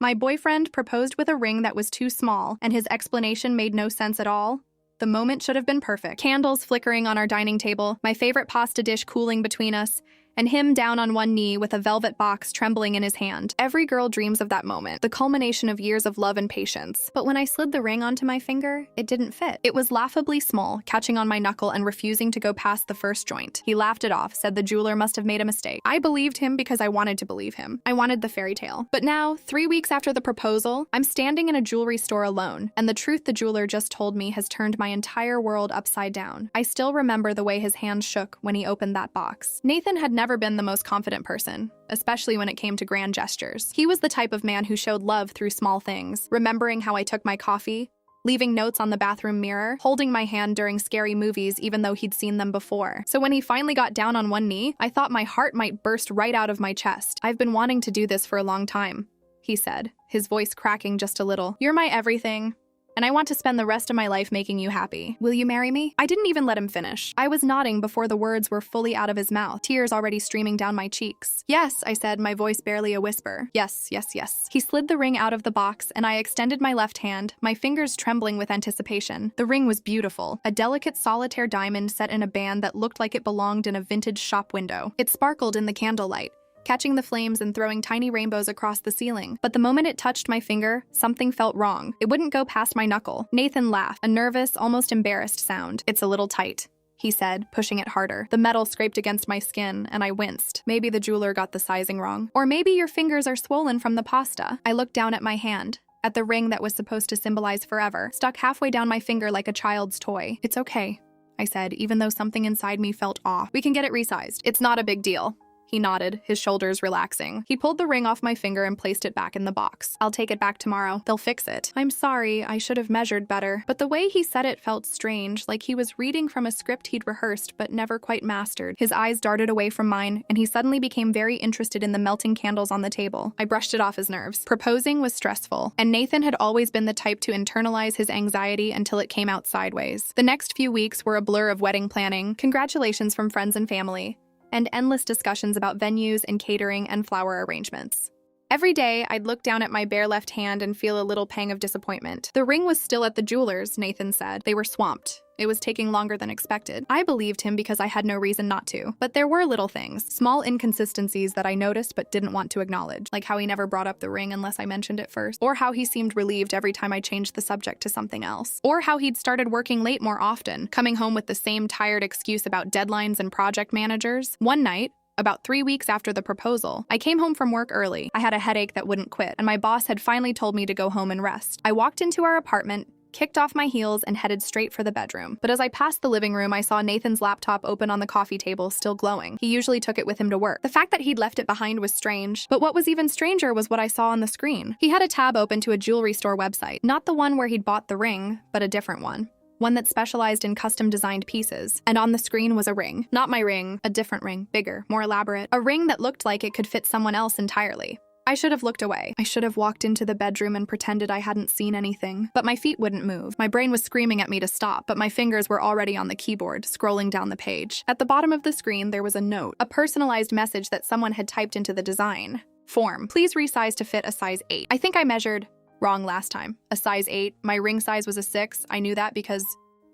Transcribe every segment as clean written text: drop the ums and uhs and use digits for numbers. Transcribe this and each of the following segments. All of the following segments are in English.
My boyfriend proposed with a ring that was too small, and his explanation made no sense at all. The moment should have been perfect. Candles flickering on our dining table, my favorite pasta dish cooling between us, and him down on one knee with a velvet box trembling in his hand. Every girl dreams of that moment, the culmination of years of love and patience. But when I slid the ring onto my finger, it didn't fit. It was laughably small, catching on my knuckle and refusing to go past the first joint. He laughed it off, said the jeweler must have made a mistake. I believed him because I wanted to believe him. I wanted the fairy tale. But now, 3 weeks after the proposal, I'm standing in a jewelry store alone, and the truth the jeweler just told me has turned my entire world upside down. I still remember the way his hand shook when he opened that box. Nathan had never been the most confident person, especially when it came to grand gestures. He was the type of man who showed love through small things, remembering how I took my coffee, leaving notes on the bathroom mirror, holding my hand during scary movies even though he'd seen them before. So when he finally got down on one knee, I thought my heart might burst right out of my chest. I've been wanting to do this for a long time, he said, his voice cracking just a little. You're my everything, and I want to spend the rest of my life making you happy. Will you marry me? I didn't even let him finish. I was nodding before the words were fully out of his mouth, tears already streaming down my cheeks. Yes, I said, my voice barely a whisper. Yes, yes, yes. He slid the ring out of the box, and I extended my left hand, my fingers trembling with anticipation. The ring was beautiful, a delicate solitaire diamond set in a band that looked like it belonged in a vintage shop window. It sparkled in the candlelight, catching the flames and throwing tiny rainbows across the ceiling. But the moment it touched my finger, something felt wrong. It wouldn't go past my knuckle. Nathan laughed, a nervous, almost embarrassed sound. It's a little tight, he said, pushing it harder. The metal scraped against my skin, and I winced. Maybe the jeweler got the sizing wrong. Or maybe your fingers are swollen from the pasta. I looked down at my hand, at the ring that was supposed to symbolize forever, stuck halfway down my finger like a child's toy. It's okay, I said, even though something inside me felt off. We can get it resized. It's not a big deal. He nodded, his shoulders relaxing. He pulled the ring off my finger and placed it back in the box. I'll take it back tomorrow. They'll fix it. I'm sorry, I should have measured better. But the way he said it felt strange, like he was reading from a script he'd rehearsed but never quite mastered. His eyes darted away from mine, and he suddenly became very interested in the melting candles on the table. I brushed it off his nerves. Proposing was stressful, and Nathan had always been the type to internalize his anxiety until it came out sideways. The next few weeks were a blur of wedding planning, congratulations from friends and family, and endless discussions about venues and catering and flower arrangements. Every day, I'd look down at my bare left hand and feel a little pang of disappointment. The ring was still at the jeweler's, Nathan said. They were swamped. It was taking longer than expected. I believed him because I had no reason not to. But there were little things, small inconsistencies that I noticed but didn't want to acknowledge, like how he never brought up the ring unless I mentioned it first, or how he seemed relieved every time I changed the subject to something else, or how he'd started working late more often, coming home with the same tired excuse about deadlines and project managers. One night, about 3 weeks after the proposal, I came home from work early. I had a headache that wouldn't quit, and my boss had finally told me to go home and rest. I walked into our apartment, kicked off my heels, and headed straight for the bedroom. But as I passed the living room, I saw Nathan's laptop open on the coffee table, still glowing. He usually took it with him to work. The fact that he'd left it behind was strange, but what was even stranger was what I saw on the screen. He had a tab open to a jewelry store website, not the one where he'd bought the ring, but a different one that specialized in custom-designed pieces. And on the screen was a ring. Not my ring, a different ring, bigger, more elaborate. A ring that looked like it could fit someone else entirely. I should have looked away. I should have walked into the bedroom and pretended I hadn't seen anything. But my feet wouldn't move. My brain was screaming at me to stop, but my fingers were already on the keyboard, scrolling down the page. At the bottom of the screen, there was a note, a personalized message that someone had typed into the design form. Please resize to fit a size 8. I think I measured wrong last time. A size 8. My ring size was a 6. I knew that because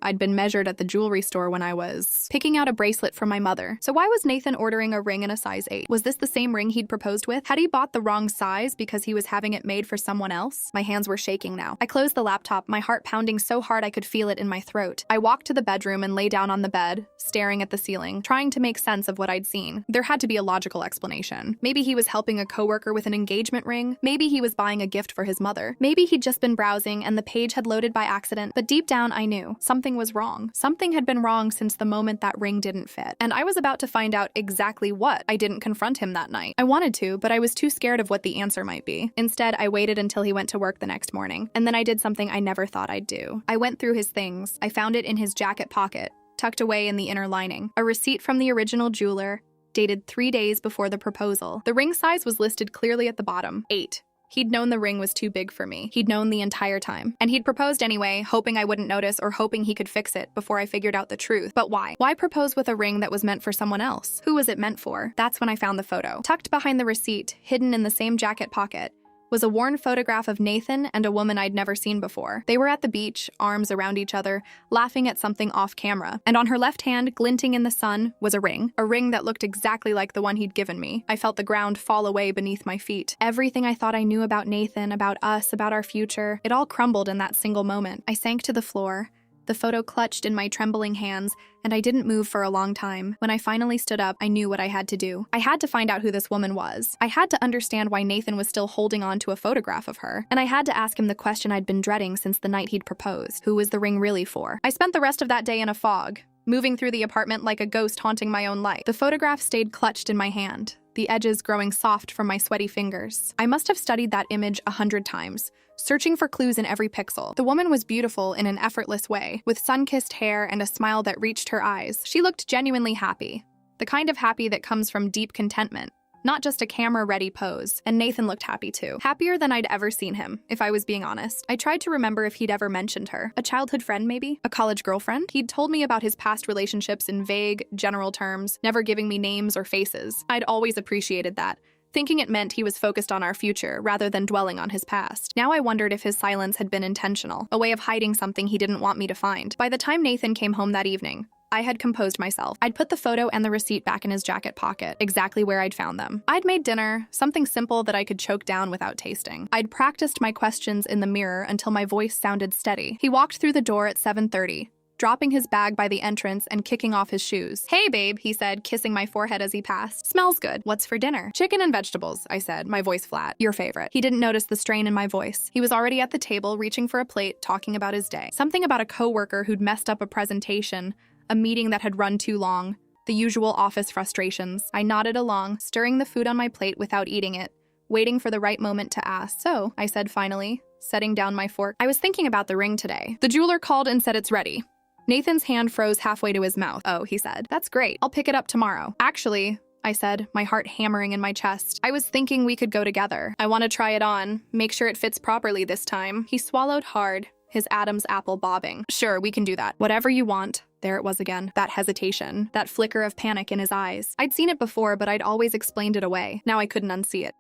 I'd been measured at the jewelry store when I was picking out a bracelet for my mother. So why was Nathan ordering a ring in a size 8? Was this the same ring he'd proposed with? Had he bought the wrong size because he was having it made for someone else? My hands were shaking now. I closed the laptop, my heart pounding so hard I could feel it in my throat. I walked to the bedroom and lay down on the bed, staring at the ceiling, trying to make sense of what I'd seen. There had to be a logical explanation. Maybe he was helping a coworker with an engagement ring. Maybe he was buying a gift for his mother. Maybe he'd just been browsing and the page had loaded by accident. But deep down, I knew something was wrong. Something had been wrong since the moment that ring didn't fit. And I was about to find out exactly what. I didn't confront him that night. I wanted to, but I was too scared of what the answer might be. Instead, I waited until he went to work the next morning. And then I did something I never thought I'd do. I went through his things. I found it in his jacket pocket, tucked away in the inner lining. A receipt from the original jeweler, dated 3 days before the proposal. The ring size was listed clearly at the bottom, 8. He'd known the ring was too big for me. He'd known the entire time. And he'd proposed anyway, hoping I wouldn't notice or hoping he could fix it before I figured out the truth. But why? Why propose with a ring that was meant for someone else? Who was it meant for? That's when I found the photo. Tucked behind the receipt, hidden in the same jacket pocket, was a worn photograph of Nathan and a woman I'd never seen before. They were at the beach, arms around each other, laughing at something off camera. And on her left hand, glinting in the sun, was a ring that looked exactly like the one he'd given me. I felt the ground fall away beneath my feet. Everything I thought I knew about Nathan, about us, about our future, it all crumbled in that single moment. I sank to the floor. The photo clutched in my trembling hands, and I didn't move for a long time. When I finally stood up, I knew what I had to do. I had to find out who this woman was. I had to understand why Nathan was still holding on to a photograph of her. And I had to ask him the question I'd been dreading since the night he'd proposed. Who was the ring really for? I spent the rest of that day in a fog, moving through the apartment like a ghost haunting my own life. The photograph stayed clutched in my hand, the edges growing soft from my sweaty fingers. I must have studied that image 100 times, searching for clues in every pixel. The woman was beautiful in an effortless way, with sun-kissed hair and a smile that reached her eyes. She looked genuinely happy, the kind of happy that comes from deep contentment, not just a camera-ready pose. And Nathan looked happy too. Happier than I'd ever seen him, if I was being honest. I tried to remember if he'd ever mentioned her. A childhood friend, maybe? A college girlfriend? He'd told me about his past relationships in vague, general terms, never giving me names or faces. I'd always appreciated that, thinking it meant he was focused on our future rather than dwelling on his past. Now I wondered if his silence had been intentional, a way of hiding something he didn't want me to find. By the time Nathan came home that evening, I had composed myself. I'd put the photo and the receipt back in his jacket pocket, exactly where I'd found them. I'd made dinner, something simple that I could choke down without tasting. I'd practiced my questions in the mirror until my voice sounded steady. He walked through the door at 7:30. Dropping his bag by the entrance and kicking off his shoes. "Hey, babe," he said, kissing my forehead as he passed. "Smells good. What's for dinner?" "Chicken and vegetables," I said, my voice flat. "Your favorite." He didn't notice the strain in my voice. He was already at the table, reaching for a plate, talking about his day. Something about a coworker who'd messed up a presentation, a meeting that had run too long, the usual office frustrations. I nodded along, stirring the food on my plate without eating it, waiting for the right moment to ask. "So," I said finally, setting down my fork, "I was thinking about the ring today. The jeweler called and said it's ready." Nathan's hand froze halfway to his mouth. "Oh," he said. "That's great. I'll pick it up tomorrow." "Actually," I said, my heart hammering in my chest, "I was thinking we could go together. I want to try it on, make sure it fits properly this time." He swallowed hard, his Adam's apple bobbing. "Sure, we can do that. Whatever you want." There it was again, that hesitation, that flicker of panic in his eyes. I'd seen it before, but I'd always explained it away. Now I couldn't unsee it.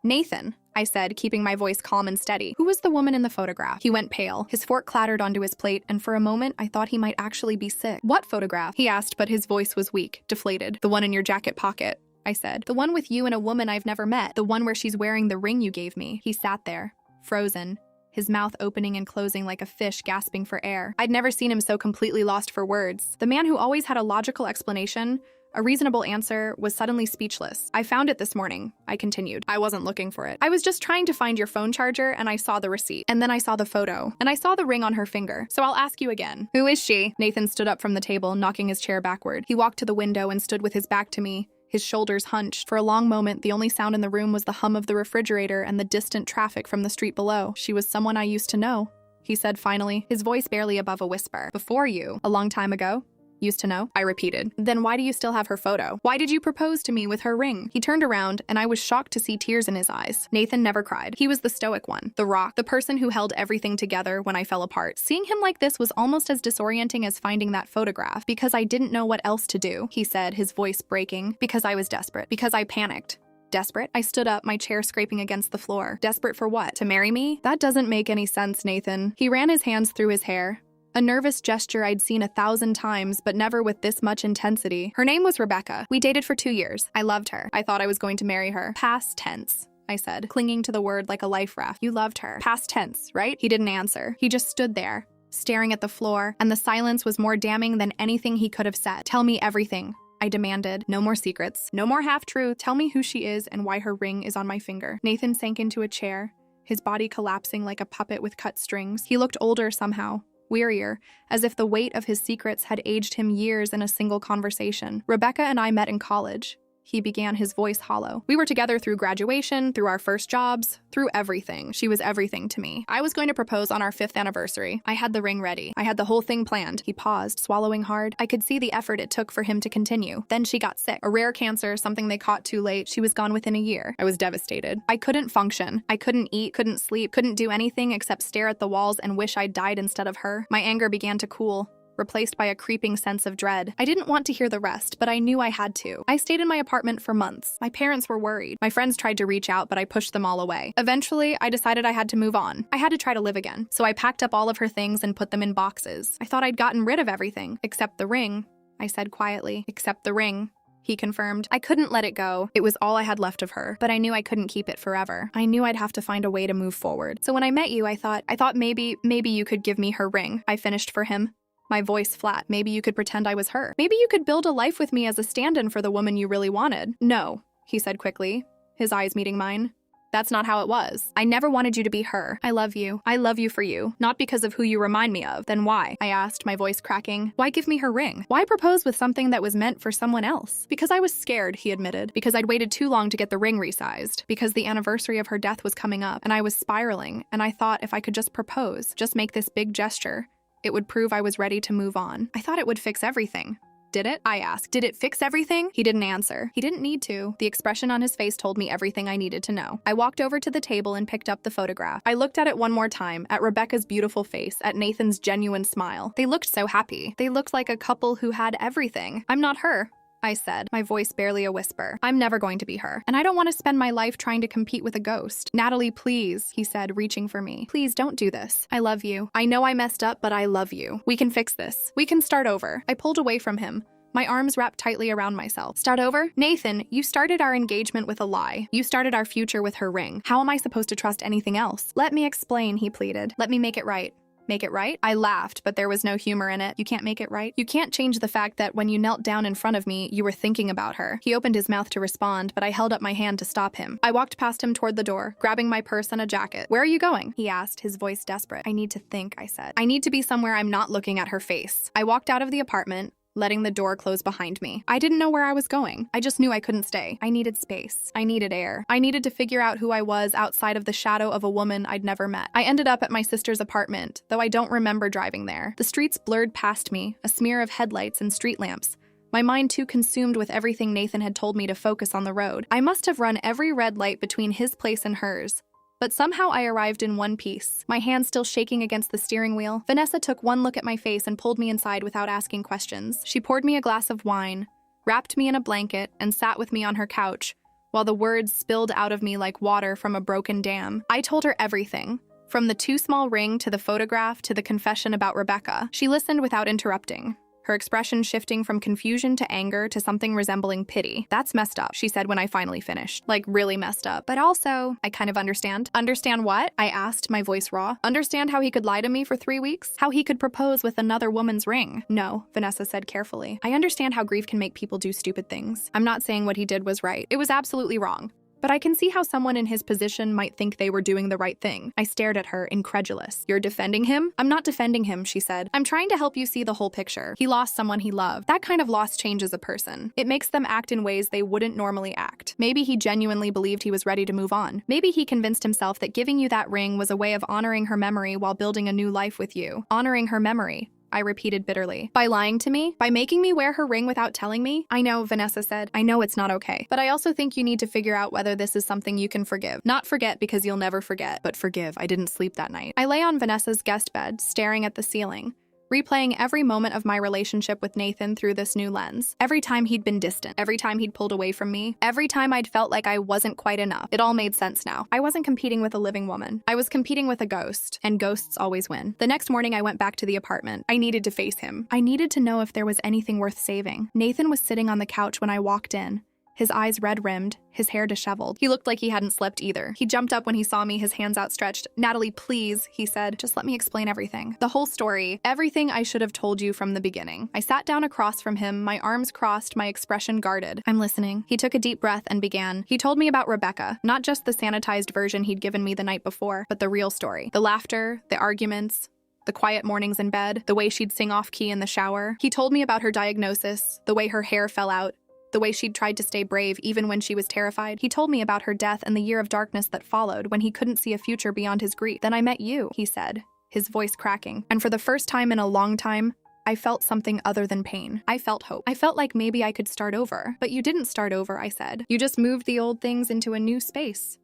"Nathan," I said, keeping my voice calm and steady. "Who was the woman in the photograph?" He went pale. His fork clattered onto his plate, and for a moment, I thought he might actually be sick. "What photograph?" he asked, but his voice was weak, deflated. "The one in your jacket pocket," I said. "The one with you and a woman I've never met. The one where she's wearing the ring you gave me." He sat there, frozen, his mouth opening and closing like a fish gasping for air. I'd never seen him so completely lost for words. The man who always had a logical explanation, a reasonable answer, was suddenly speechless. "I found it this morning," I continued. "I wasn't looking for it. I was just trying to find your phone charger, and I saw the receipt. And then I saw the photo, and I saw the ring on her finger. So I'll ask you again. Who is she?" Nathan stood up from the table, knocking his chair backward. He walked to the window and stood with his back to me, his shoulders hunched. For a long moment, the only sound in the room was the hum of the refrigerator and the distant traffic from the street below. "She was someone I used to know," he said finally, his voice barely above a whisper. "Before you? A long time ago? Used to know?" I repeated. "Then why do you still have her photo? Why did you propose to me with her ring?" He turned around, and I was shocked to see tears in his eyes. Nathan never cried. He was the stoic one, the rock, the person who held everything together when I fell apart. Seeing him like this was almost as disorienting as finding that photograph, because I didn't know what else to do, he said, his voice breaking. "Because I was desperate. Because I panicked." Desperate? I stood up, my chair scraping against the floor. Desperate for what? To marry me? That doesn't make any sense, Nathan. He ran his hands through his hair. A nervous gesture I'd seen 1,000 times, but never with this much intensity. "Her name was Rebecca. We dated for 2 years. I loved her. I thought I was going to marry her." "Past tense," I said, clinging to the word like a life raft. "You loved her. Past tense, right?" He didn't answer. He just stood there, staring at the floor, and the silence was more damning than anything he could have said. "Tell me everything," I demanded. "No more secrets. No more half-truth. Tell me who she is and why her ring is on my finger." Nathan sank into a chair, his body collapsing like a puppet with cut strings. He looked older somehow, wearier, as if the weight of his secrets had aged him years in a single conversation. "Rebecca and I met in college," he began, his voice hollow. "We were together through graduation, through our first jobs, through everything. She was everything to me. I was going to propose on our 5th anniversary. I had the ring ready. I had the whole thing planned." He paused, swallowing hard. I could see the effort it took for him to continue. "Then she got sick. A rare cancer, something they caught too late. She was gone within a year." I was devastated. I couldn't function. I couldn't eat, couldn't sleep, couldn't do anything except stare at the walls and wish I'd died instead of her. My anger began to cool, replaced by a creeping sense of dread. I didn't want to hear the rest, but I knew I had to. I stayed in my apartment for months. My parents were worried. My friends tried to reach out, but I pushed them all away. Eventually, I decided I had to move on. I had to try to live again. So I packed up all of her things and put them in boxes. I thought I'd gotten rid of everything, except the ring, I said quietly. Except the ring, he confirmed. I couldn't let it go. It was all I had left of her, but I knew I couldn't keep it forever. I knew I'd have to find a way to move forward. So when I met you, I thought maybe you could give me her ring. I finished for him. My voice flat. Maybe you could pretend I was her. Maybe you could build a life with me as a stand-in for the woman you really wanted. No, he said quickly, his eyes meeting mine. That's not how it was. I never wanted you to be her. I love you. I love you for you. Not because of who you remind me of. Then why? I asked, my voice cracking. Why give me her ring? Why propose with something that was meant for someone else? Because I was scared, he admitted. Because I'd waited too long to get the ring resized. Because the anniversary of her death was coming up, and I was spiraling, and I thought if I could just propose, just make this big gesture, it would prove I was ready to move on. I thought it would fix everything. Did it? I asked. Did it fix everything? He didn't answer. He didn't need to. The expression on his face told me everything I needed to know. I walked over to the table and picked up the photograph. I looked at it one more time, at Rebecca's beautiful face, at Nathan's genuine smile. They looked so happy. They looked like a couple who had everything. I'm not her, I said, my voice barely a whisper. I'm never going to be her. And I don't want to spend my life trying to compete with a ghost. Natalie, please, he said, reaching for me. Please don't do this. I love you. I know I messed up, but I love you. We can fix this. We can start over. I pulled away from him, my arms wrapped tightly around myself. Start over? Nathan, you started our engagement with a lie. You started our future with her ring. How am I supposed to trust anything else? Let me explain, he pleaded. Let me make it right. Make it right? I laughed, but there was no humor in it. You can't make it right? You can't change the fact that when you knelt down in front of me, you were thinking about her. He opened his mouth to respond, but I held up my hand to stop him. I walked past him toward the door, grabbing my purse and a jacket. Where are you going? He asked, his voice desperate. I need to think, I said. I need to be somewhere I'm not looking at her face. I walked out of the apartment, letting the door close behind me. I didn't know where I was going. I just knew I couldn't stay. I needed space. I needed air. I needed to figure out who I was outside of the shadow of a woman I'd never met. I ended up at my sister's apartment, though I don't remember driving there. The streets blurred past me, a smear of headlights and street lamps. My mind too consumed with everything Nathan had told me to focus on the road. I must have run every red light between his place and hers. But somehow I arrived in one piece, my hand still shaking against the steering wheel. Vanessa took one look at my face and pulled me inside without asking questions. She poured me a glass of wine, wrapped me in a blanket, and sat with me on her couch, while the words spilled out of me like water from a broken dam. I told her everything, from the too small ring to the photograph to the confession about Rebecca. She listened without interrupting, her expression shifting from confusion to anger to something resembling pity. That's messed up, she said when I finally finished. Like, really messed up. But also, I kind of understand. Understand what? I asked, my voice raw. Understand how he could lie to me for 3 weeks? How he could propose with another woman's ring? No, Vanessa said carefully. I understand how grief can make people do stupid things. I'm not saying what he did was right. It was absolutely wrong. But I can see how someone in his position might think they were doing the right thing. I stared at her, incredulous. You're defending him? I'm not defending him, she said. I'm trying to help you see the whole picture. He lost someone he loved. That kind of loss changes a person. It makes them act in ways they wouldn't normally act. Maybe he genuinely believed he was ready to move on. Maybe he convinced himself that giving you that ring was a way of honoring her memory while building a new life with you. Honoring her memory, I repeated bitterly. By lying to me? By making me wear her ring without telling me? I know, Vanessa said. I know it's not okay. But I also think you need to figure out whether this is something you can forgive. Not forget because you'll never forget, but forgive. I didn't sleep that night. I lay on Vanessa's guest bed, staring at the ceiling, replaying every moment of my relationship with Nathan through this new lens. Every time he'd been distant, every time he'd pulled away from me, every time I'd felt like I wasn't quite enough. It all made sense now. I wasn't competing with a living woman. I was competing with a ghost, and ghosts always win. The next morning I went back to the apartment. I needed to face him. I needed to know if there was anything worth saving. Nathan was sitting on the couch when I walked in. His eyes red-rimmed, his hair disheveled. He looked like he hadn't slept either. He jumped up when he saw me, his hands outstretched. Natalie, please, he said. Just let me explain everything. The whole story. Everything I should have told you from the beginning. I sat down across from him, my arms crossed, my expression guarded. I'm listening. He took a deep breath and began. He told me about Rebecca, not just the sanitized version he'd given me the night before, but the real story. The laughter, the arguments, the quiet mornings in bed, the way she'd sing off-key in the shower. He told me about her diagnosis, the way her hair fell out, the way she'd tried to stay brave even when she was terrified. He told me about her death and the year of darkness that followed when he couldn't see a future beyond his grief. Then I met you, he said, his voice cracking. And for the first time in a long time, I felt something other than pain. I felt hope. I felt like maybe I could start over. But you didn't start over, I said. You just moved the old things into a new space.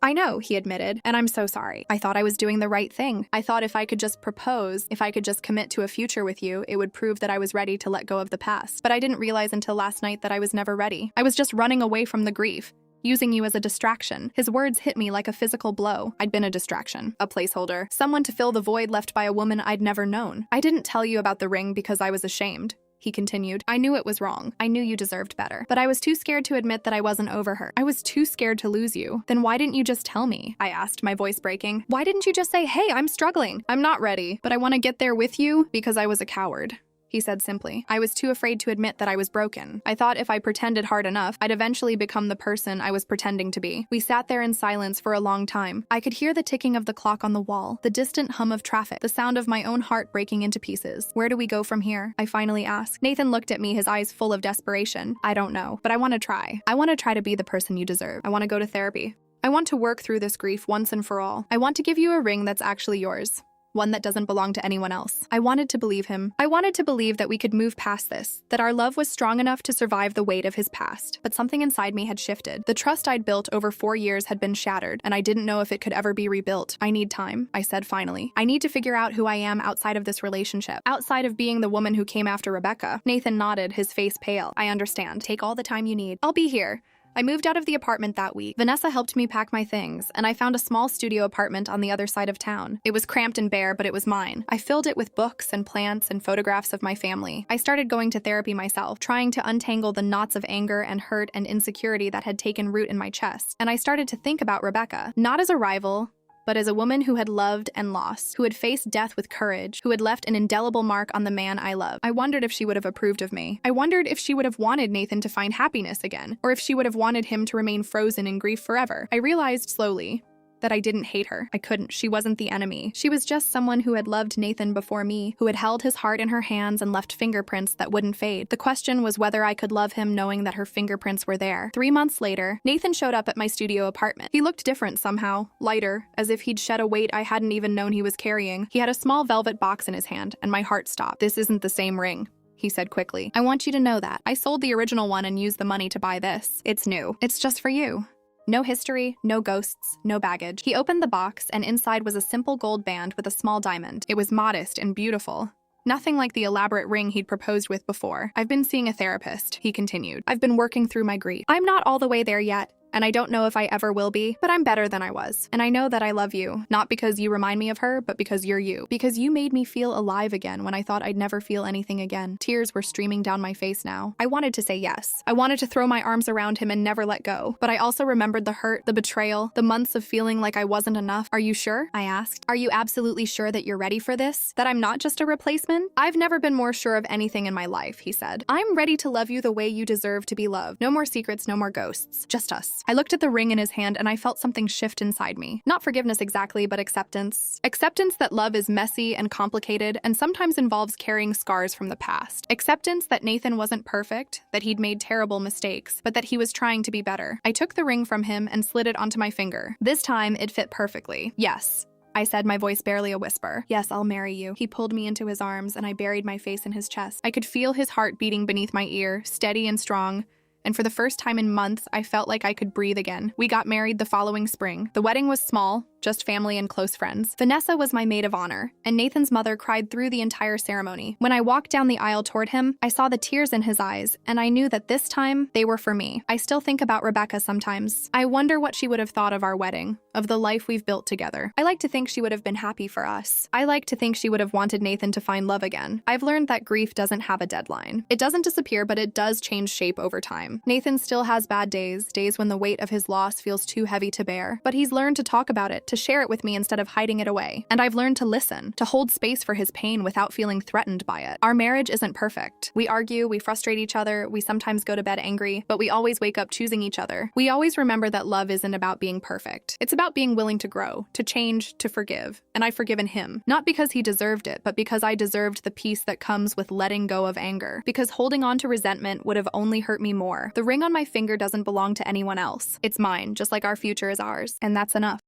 I know, he admitted, and I'm so sorry. I thought I was doing the right thing. I thought if I could just propose, if I could just commit to a future with you, it would prove that I was ready to let go of the past. But I didn't realize until last night that I was never ready. I was just running away from the grief, using you as a distraction. His words hit me like a physical blow. I'd been a distraction, a placeholder, someone to fill the void left by a woman I'd never known. I didn't tell you about the ring because I was ashamed, he continued. I knew it was wrong. I knew you deserved better. But I was too scared to admit that I wasn't over her. I was too scared to lose you. Then why didn't you just tell me? I asked, my voice breaking. Why didn't you just say, hey, I'm struggling. I'm not ready, but I want to get there with you because I was a coward. He said simply. I was too afraid to admit that I was broken. I thought if I pretended hard enough, I'd eventually become the person I was pretending to be. We sat there in silence for a long time. I could hear the ticking of the clock on the wall, the distant hum of traffic, the sound of my own heart breaking into pieces. Where do we go from here? I finally asked. Nathan looked at me, his eyes full of desperation. I don't know, but I want to try. I want to try to be the person you deserve. I want to go to therapy. I want to work through this grief once and for all. I want to give you a ring that's actually yours. One that doesn't belong to anyone else. I wanted to believe him. I wanted to believe that we could move past this, that our love was strong enough to survive the weight of his past. But something inside me had shifted. The trust I'd built over 4 years had been shattered, and I didn't know if it could ever be rebuilt. I need time, I said finally. I need to figure out who I am outside of this relationship, outside of being the woman who came after Rebecca. Nathan nodded, his face pale. I understand. Take all the time you need. I'll be here. I moved out of the apartment that week. Vanessa helped me pack my things, and I found a small studio apartment on the other side of town. It was cramped and bare, but it was mine. I filled it with books and plants and photographs of my family. I started going to therapy myself, trying to untangle the knots of anger and hurt and insecurity that had taken root in my chest. And I started to think about Rebecca, not as a rival, but as a woman who had loved and lost, who had faced death with courage, who had left an indelible mark on the man I loved. I wondered if she would have approved of me. I wondered if she would have wanted Nathan to find happiness again, or if she would have wanted him to remain frozen in grief forever. I realized slowly that I didn't hate her. I couldn't. She wasn't the enemy. She was just someone who had loved Nathan before me, who had held his heart in her hands and left fingerprints that wouldn't fade. The question was whether I could love him knowing that her fingerprints were there. 3 months later, Nathan showed up at my studio apartment. He looked different somehow, lighter, as if he'd shed a weight I hadn't even known he was carrying. He had a small velvet box in his hand, and my heart stopped. This isn't the same ring, he said quickly. I want you to know that. I sold the original one and used the money to buy this. It's new. It's just for you. No history, no ghosts, no baggage. He opened the box, and inside was a simple gold band with a small diamond. It was modest and beautiful. Nothing like the elaborate ring he'd proposed with before. I've been seeing a therapist, he continued. I've been working through my grief. I'm not all the way there yet, and I don't know if I ever will be, but I'm better than I was. And I know that I love you, not because you remind me of her, but because you're you. Because you made me feel alive again when I thought I'd never feel anything again. Tears were streaming down my face now. I wanted to say yes. I wanted to throw my arms around him and never let go. But I also remembered the hurt, the betrayal, the months of feeling like I wasn't enough. Are you sure? I asked. Are you absolutely sure that you're ready for this? That I'm not just a replacement? I've never been more sure of anything in my life, he said. I'm ready to love you the way you deserve to be loved. No more secrets, no more ghosts. Just us. I looked at the ring in his hand and I felt something shift inside me. Not forgiveness exactly, but acceptance. Acceptance that love is messy and complicated and sometimes involves carrying scars from the past. Acceptance that Nathan wasn't perfect, that he'd made terrible mistakes, but that he was trying to be better. I took the ring from him and slid it onto my finger. This time, it fit perfectly. Yes, I said, my voice barely a whisper. Yes, I'll marry you. He pulled me into his arms and I buried my face in his chest. I could feel his heart beating beneath my ear, steady and strong. And for the first time in months, I felt like I could breathe again. We got married the following spring. The wedding was small, just family and close friends. Vanessa was my maid of honor, and Nathan's mother cried through the entire ceremony. When I walked down the aisle toward him, I saw the tears in his eyes, and I knew that this time, they were for me. I still think about Rebecca sometimes. I wonder what she would have thought of our wedding, of the life we've built together. I like to think she would have been happy for us. I like to think she would have wanted Nathan to find love again. I've learned that grief doesn't have a deadline. It doesn't disappear, but it does change shape over time. Nathan still has bad days, days when the weight of his loss feels too heavy to bear, but he's learned to talk about it, to share it with me instead of hiding it away. And I've learned to listen, to hold space for his pain without feeling threatened by it. Our marriage isn't perfect. We argue, we frustrate each other, we sometimes go to bed angry, but we always wake up choosing each other. We always remember that love isn't about being perfect. It's about being willing to grow, to change, to forgive. And I've forgiven him. Not because he deserved it, but because I deserved the peace that comes with letting go of anger. Because holding on to resentment would have only hurt me more. The ring on my finger doesn't belong to anyone else. It's mine, just like our future is ours. And that's enough.